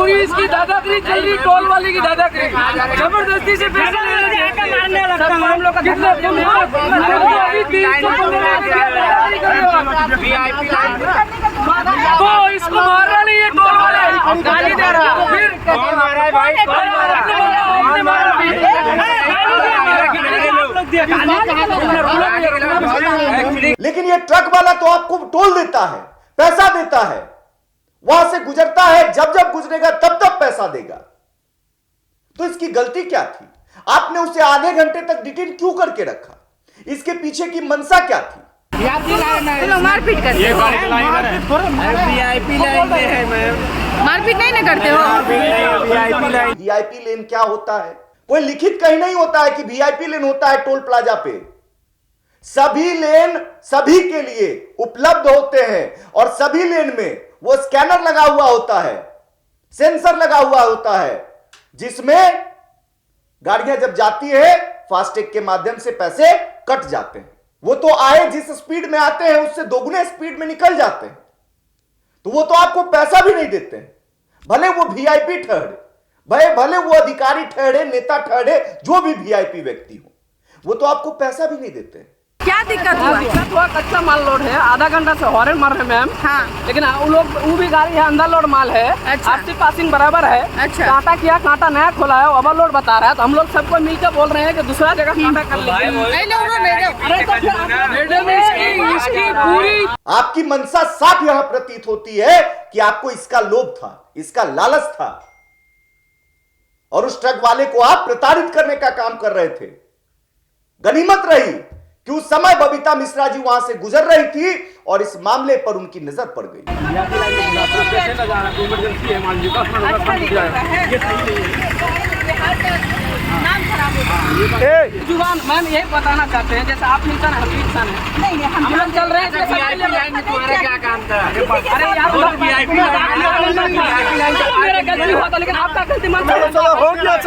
पूरी इसकी दादागिरी चल रही, टोल वाले की दादागिरी, जबरदस्ती से पैसा मारने लगता है हम लोग का। तो इसको मार रहा नहीं है टोल वाला, गाली दे रहा है। फिर कौन मार रहा है भाई? लेकिन ये ट्रक वाला तो आपको टोल देता है, पैसा देता है, वहां से गुजरता है, जब जब गुजरेगा तब तब पैसा देगा। तो इसकी गलती क्या थी? आपने उसे आधे घंटे तक डिटेन क्यों करके रखा? इसके पीछे की मंशा क्या थी? मारपीट करते हो? VIP लाइन में है मैम, मारपीट नहीं ना करते हो? वीआईपी लेन क्या होता है? कोई लिखित कहीं नहीं होता है कि वीआईपी लेन होता है टोल प्लाजा पे। सभी लेन सभी के लिए उपलब्ध होते हैं और सभी लेन में वो स्कैनर लगा हुआ होता है, सेंसर लगा हुआ होता है, जिसमें गाड़ियां जब जाती है फास्टैग के माध्यम से पैसे कट जाते हैं। वो तो आए जिस स्पीड में आते हैं उससे दोगुने स्पीड में निकल जाते हैं, तो वो तो आपको पैसा भी नहीं देते हैं। भले वो वीआईपी ठहरे, भले वो अधिकारी ठहरे, नेता ठहरे, जो भी वीआईपी व्यक्ति हो, वो तो आपको पैसा भी नहीं देते हैं। क्या दिक्कत हुआ? दिक्कत हुआ, कच्चा माल लोड है, आधा घंटा से हॉर्न मार रहे मैम। हाँ। लेकिन वो भी गाड़ी है, अंदर लोड माल है। अच्छा। आपसी पासिंग बराबर है। अच्छा। कांटा किया, कांटा नया खोला है, ओवरलोड बता रहा है, तो हम लोग सबको मिलकर बोल रहे हैं कि दूसरा जगह कांटा कर लीजिए। इसकी पूरी आपकी मंशा साफ यहां प्रतीत होती है कि आपको इसका लोभ था, इसका लालच था, और उस ट्रक वाले को आप प्रताड़ित करने का काम कर रहे थे। गनीमत रही कि उस समय बबीता मिश्रा जी वहां से गुजर रही थी और इस मामले पर उनकी नजर पड़ गई। जुबान मैम यही बताना चाहते हैं, जैसे आप इंसान है, हम इंसान है, हम लोग चल रहे हैं। क्या काम था? अरे यार मेरा गलती हुआ था, लेकिन आपका गलती मत हो गया।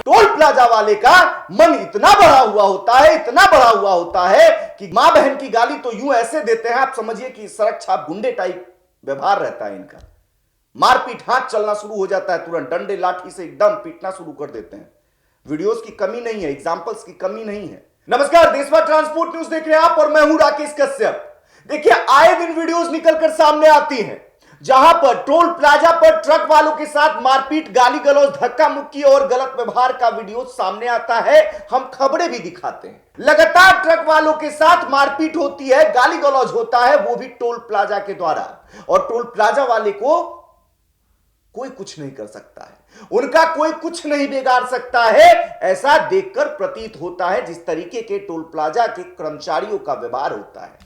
टोल प्लाजा वाले का मन इतना बड़ा हुआ होता है, इतना बड़ा हुआ होता है कि मां बहन की गाली तो यूं ऐसे देते हैं, आप समझिए कि सड़क छाप गुंडे टाइप व्यवहार रहता है इनका। मारपीट, हाथ चलना शुरू हो जाता है, तुरंत डंडे लाठी से एकदम पीटना शुरू कर देते हैं। वीडियोस की कमी नहीं है, एग्जांपल्स की कमी नहीं है। नमस्कार, देशभर ट्रांसपोर्ट न्यूज देख रहे हैं आप और मैं हूं राकेश कश्यप। देखिए, आए दिन वीडियोस निकलकर सामने आती हैं जहां पर टोल प्लाजा पर ट्रक वालों के साथ मारपीट, गाली गलौज, धक्का मुक्की और गलत व्यवहार का वीडियो सामने आता है। हम खबरें भी दिखाते हैं। लगातार ट्रक वालों के साथ मारपीट होती है, गाली गलौज होता है, वो भी टोल प्लाजा के द्वारा, और टोल प्लाजा वाले को कोई कुछ नहीं कर सकता है, उनका कोई कुछ नहीं बिगाड़ सकता है। ऐसा देखकर प्रतीत होता है जिस तरीके के टोल प्लाजा के कर्मचारियों का व्यवहार होता है।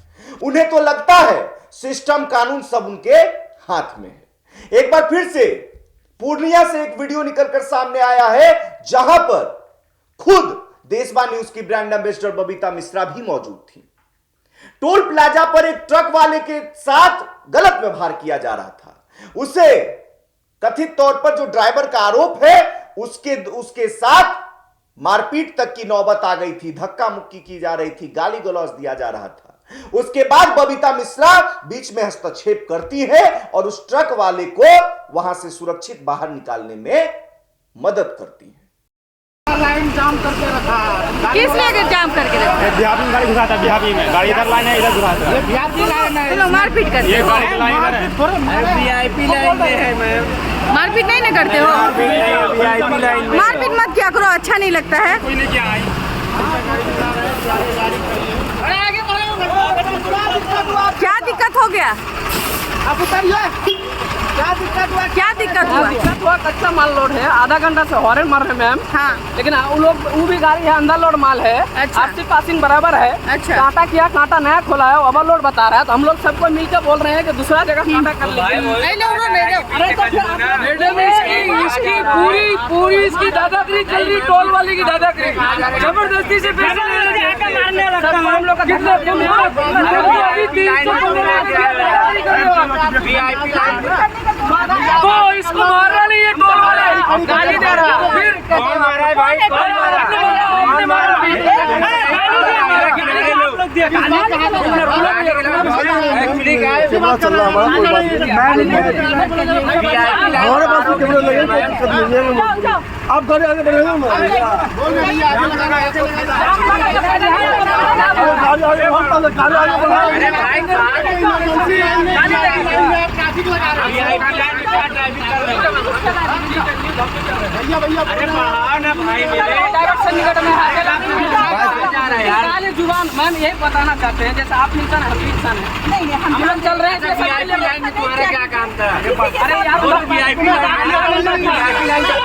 उन्हें तो लगता है सिस्टम, कानून सब उनके हाथ में है। एक बार फिर से पूर्णिया से एक वीडियो निकलकर सामने आया है जहां पर खुद देशवा न्यूज की ब्रांड एम्बेसडर बबीता मिश्रा भी मौजूद थी। टोल प्लाजा पर एक ट्रक वाले के साथ गलत व्यवहार किया जा रहा था। उसे कथित तौर पर जो ड्राइवर का आरोप है उसके साथ मारपीट तक की नौबत आ गई थी, धक्का मुक्की की जा रही थी, गाली गलौज दिया जा रहा था। उसके बाद बबीता मिश्रा बीच में हस्तक्षेप करती है और उस ट्रक वाले को वहां से सुरक्षित बाहर निकालने में मदद करती है। लाइन जाम करके रखा है। किस लिए जाम करके रखा है? बिहारी में गाड़ी घुसाता है, बिहारी में गाड़ी इधर लाइन है, इधर घुसाता है। VIP लाइन है, चलो मारपीट करते ये हो? गाड़ी लाइन इधर है। VIP लाइन में है मैम, मारपीट नहीं ना करते हो? VIP लाइन में। मारपीट मत किया करो, अच्छा नहीं लगता है। कोई नहीं क्या आई। क्या दिक्कत हो गया? आप उतरिए। क्या दिक्कत हुआ? क्या दिक्कत हुआ? दिक्कत हुआ, कच्चा माल लोड है, आधा घंटा से हॉर्न मार रहे मैम। हाँ। लेकिन वो भी गाड़ी है, अंदर लोड माल है। अच्छा। आपसी पासिंग बराबर है। अच्छा। कांटा किया, कांटा नया खोला है, ओवरलोड बता रहा है, तो हम लोग सबको मिलकर बोल रहे हैं कि दूसरा जगह कांटा कर लीजिए। इसकी पूरी इसकी दादागिरी चल रही, टोल वाले की दादागिरी, जबरदस्ती से पैसा मारने लगता है हम लोग का। तो इसको मार रहा नहीं है टोल वाला, गाली दे रहा है। फिर कौन मार रहा है भाई? एक्चुअली क्या है, हमारे पास तो कैमरा लगे, कोई दिक्कत नहीं है। आप गाड़ी आगे बढ़ेगा ना, गाड़ी आगे जुबान मैम यही बताना चाहते हैं, जैसे आप इंसान है, इंसान है, हम लोग चल रहे हैं, तुम्हारा क्या काम था? अरे यार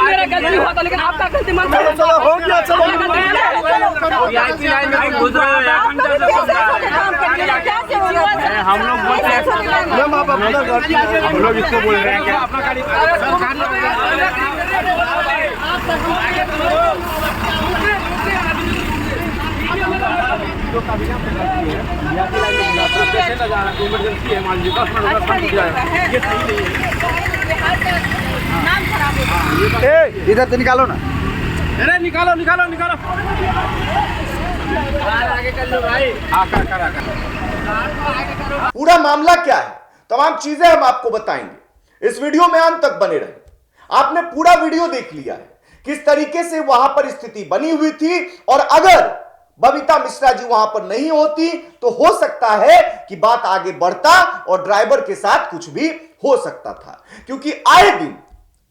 मेरा गलती हुआ था, लेकिन आपका गलती मत हो गया, चलो हम लोग बोलते हैं, हम लोग इसको बोल रहे हैं क्या? इमरजेंसी है, मान लीजिए 10 मिनट ये सही नहीं है। इधर तो निकालो ना, अरे निकालो निकालो निकालो, आगे कर लो भाई, पूरा मामला क्या है, तमाम चीजें हम आपको बताएंगे। इस वीडियो में अंत तक बने रहे। आपने पूरा वीडियो देख लिया है, किस तरीके से वहां पर स्थिति बनी हुई थी, और अगर बबीता मिश्रा जी वहां पर नहीं होती तो हो सकता है कि बात आगे बढ़ता और ड्राइवर के साथ कुछ भी हो सकता था। क्योंकि आए दिन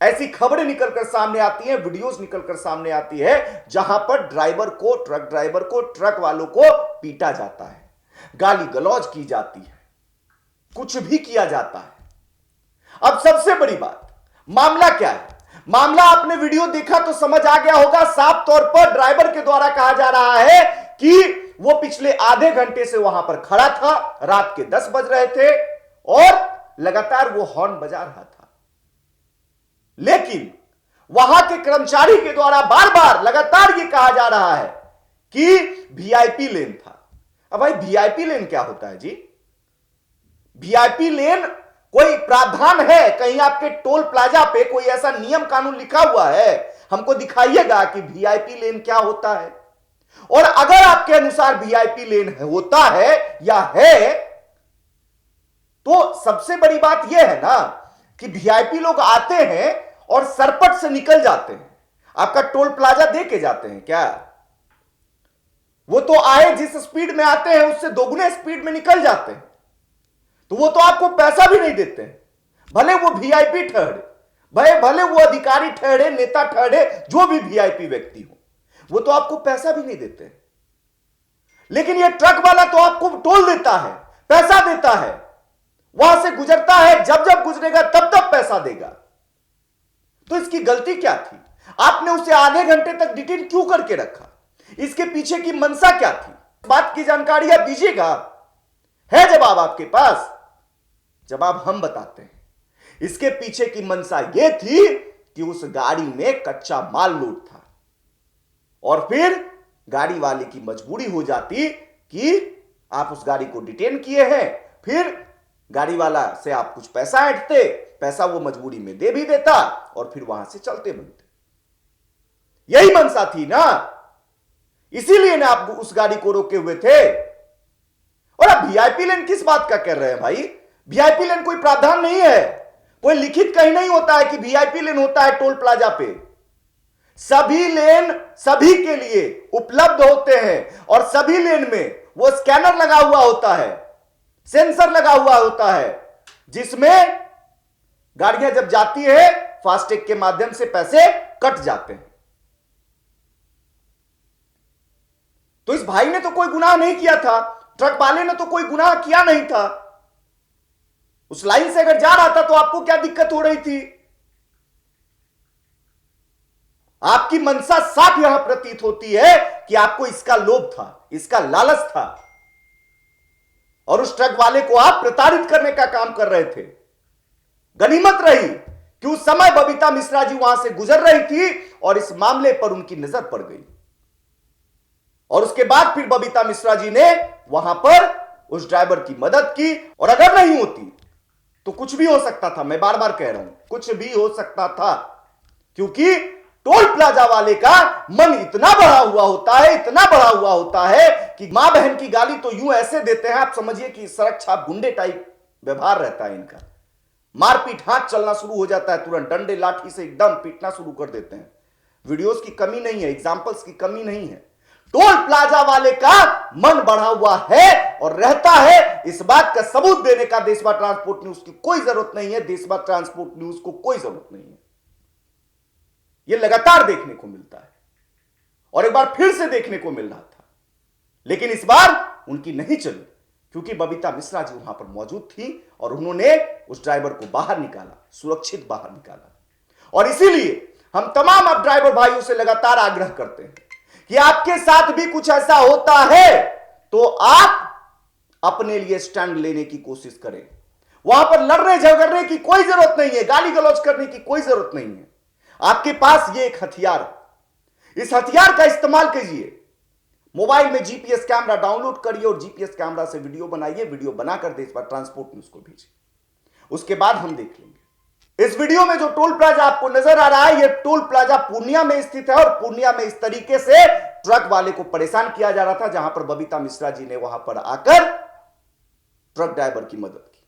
ऐसी खबरें निकलकर सामने आती हैं, वीडियोस निकलकर सामने आती है, जहां पर ट्रक ड्राइवर को ट्रक वालों को पीटा जाता है, गाली गलौज की जाती है, कुछ भी किया जाता है। अब सबसे बड़ी बात, मामला क्या है? मामला आपने वीडियो देखा तो समझ आ गया होगा। साफ तौर पर ड्राइवर के द्वारा कहा जा रहा है कि वो पिछले आधे घंटे से वहां पर खड़ा था, रात के 10 बज रहे थे और लगातार वो हॉर्न बजा रहा था। लेकिन वहां के कर्मचारी के द्वारा बार बार लगातार ये कहा जा रहा है कि वीआईपी लेन था। अब भाई वीआईपी लेन क्या होता है जी? वीआईपी लेन कोई प्रावधान है कहीं आपके टोल प्लाजा पे? कोई ऐसा नियम कानून लिखा हुआ है? हमको दिखाइएगा कि वीआईपी लेन क्या होता है। और अगर आपके अनुसार वीआईपी लेन होता है या है, तो सबसे बड़ी बात यह है ना कि वीआईपी लोग आते हैं और सरपट से निकल जाते हैं, आपका टोल प्लाजा दे के जाते हैं क्या? वो तो आए जिस स्पीड में आते हैं उससे दोगुने स्पीड में निकल जाते हैं, तो वो तो आपको पैसा भी नहीं देते हैं। भले वो वीआईपी ठहरे, भले वो अधिकारी ठहरे, नेता ठहरे, जो भी वीआईपी व्यक्ति हो, वो तो आपको पैसा भी नहीं देते। लेकिन ये ट्रक वाला तो आपको टोल देता है, पैसा देता है, वहां से गुजरता है, जब जब गुजरेगा तब तब पैसा देगा। तो इसकी गलती क्या थी? आपने उसे आधे घंटे तक डिटेन क्यों करके रखा? इसके पीछे की मंशा क्या थी? बात की जानकारी आप दीजिएगा। है जवाब आपके पास? जवाब हम बताते हैं। इसके पीछे की मंशा यह थी कि उस गाड़ी में कच्चा माल लोड था, और फिर गाड़ी वाले की मजबूरी हो जाती कि आप उस गाड़ी को डिटेन किए हैं, फिर गाड़ी वाला से आप कुछ पैसा ऐंठते, पैसा वो मजबूरी में दे भी देता और फिर वहां से चलते बनते। यही मंशा थी ना, इसीलिए ना आप उस गाड़ी को रोके हुए थे। और आप वीआईपी लेन किस बात का कर रहे हैं भाई? वीआईपी लेन कोई प्रावधान नहीं है, कोई लिखित कहीं नहीं होता है कि वीआईपी लेन होता है टोल प्लाजा पे। सभी लेन सभी के लिए उपलब्ध होते हैं, और सभी लेन में वो स्कैनर लगा हुआ होता है, सेंसर लगा हुआ होता है, जिसमें गाड़ियां जब जाती है फास्टैग के माध्यम से पैसे कट जाते हैं। तो इस भाई ने तो कोई गुनाह नहीं किया था, ट्रक वाले ने तो कोई गुनाह किया नहीं था। उस लाइन से अगर जा रहा था तो आपको क्या दिक्कत हो रही थी? आपकी मंशा साफ यहां प्रतीत होती है कि आपको इसका लोभ था, इसका लालच था, और उस ट्रक वाले को आप प्रताड़ित करने का काम कर रहे थे। गनीमत रही कि उस समय बबीता मिश्रा जी वहां से गुजर रही थी और इस मामले पर उनकी नजर पड़ गई, और उसके बाद फिर बबीता मिश्रा जी ने वहां पर उस ड्राइवर की मदद की। और अगर नहीं होती तो कुछ भी हो सकता था, मैं बार बार कह रहा हूं, कुछ भी हो सकता था, क्योंकि टोल प्लाजा वाले का मन इतना बड़ा हुआ होता है, इतना बड़ा हुआ होता है कि मां बहन की गाली तो यूं ऐसे देते हैं, आप समझिए कि सड़क छाप गुंडे टाइप व्यवहार रहता है इनका। मारपीट, हाथ चलना शुरू हो जाता है, तुरंत डंडे लाठी से एकदम पीटना शुरू कर देते हैं। वीडियोस की कमी नहीं है, एग्जाम्पल्स की कमी नहीं है। टोल प्लाजा वाले का मन बढ़ा हुआ है और रहता है। इस बात का सबूत देने का देशवा ट्रांसपोर्ट न्यूज की कोई जरूरत नहीं है, देशवा ट्रांसपोर्ट न्यूज को कोई जरूरत नहीं है। यह लगातार देखने को मिलता है और एक बार फिर से देखने को मिल रहा था, लेकिन इस बार उनकी नहीं चली क्योंकि बबीता मिश्रा जी वहां पर मौजूद थी और उन्होंने उस ड्राइवर को बाहर निकाला, सुरक्षित बाहर निकाला। और इसीलिए हम तमाम अब ड्राइवर भाइयों से लगातार आग्रह करते हैं कि आपके साथ भी कुछ ऐसा होता है तो आप अपने लिए स्टैंड लेने की कोशिश करें। वहां पर लड़ने झगड़ने की कोई जरूरत नहीं है, गाली गलौज करने की कोई जरूरत नहीं है। आपके पास ये एक हथियार है, इस हथियार का इस्तेमाल कीजिए। मोबाइल में जीपीएस कैमरा डाउनलोड करिए और जीपीएस कैमरा से वीडियो बनाइए, वीडियो बनाकर देशवा ट्रांसपोर्ट न्यूज को भेजिए। उसके बाद हम देख लेंगे। इस वीडियो में जो टोल प्लाजा आपको नजर आ रहा है, यह टोल प्लाजा पूर्णिया में स्थित है और पूर्णिया में इस तरीके से ट्रक वाले को परेशान किया जा रहा था, जहां पर बबीता मिश्रा जी ने वहां पर आकर ट्रक ड्राइवर की मदद की।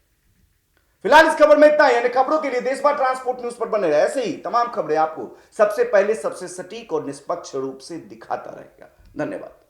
फिलहाल इस खबर में इतना ही। अन्य खबरों के लिए देशवा ट्रांसपोर्ट न्यूज पर बने रहे। ऐसे ही तमाम खबरें आपको सबसे पहले, सबसे सटीक और निष्पक्ष रूप से दिखाता रहेगा। धन्यवाद।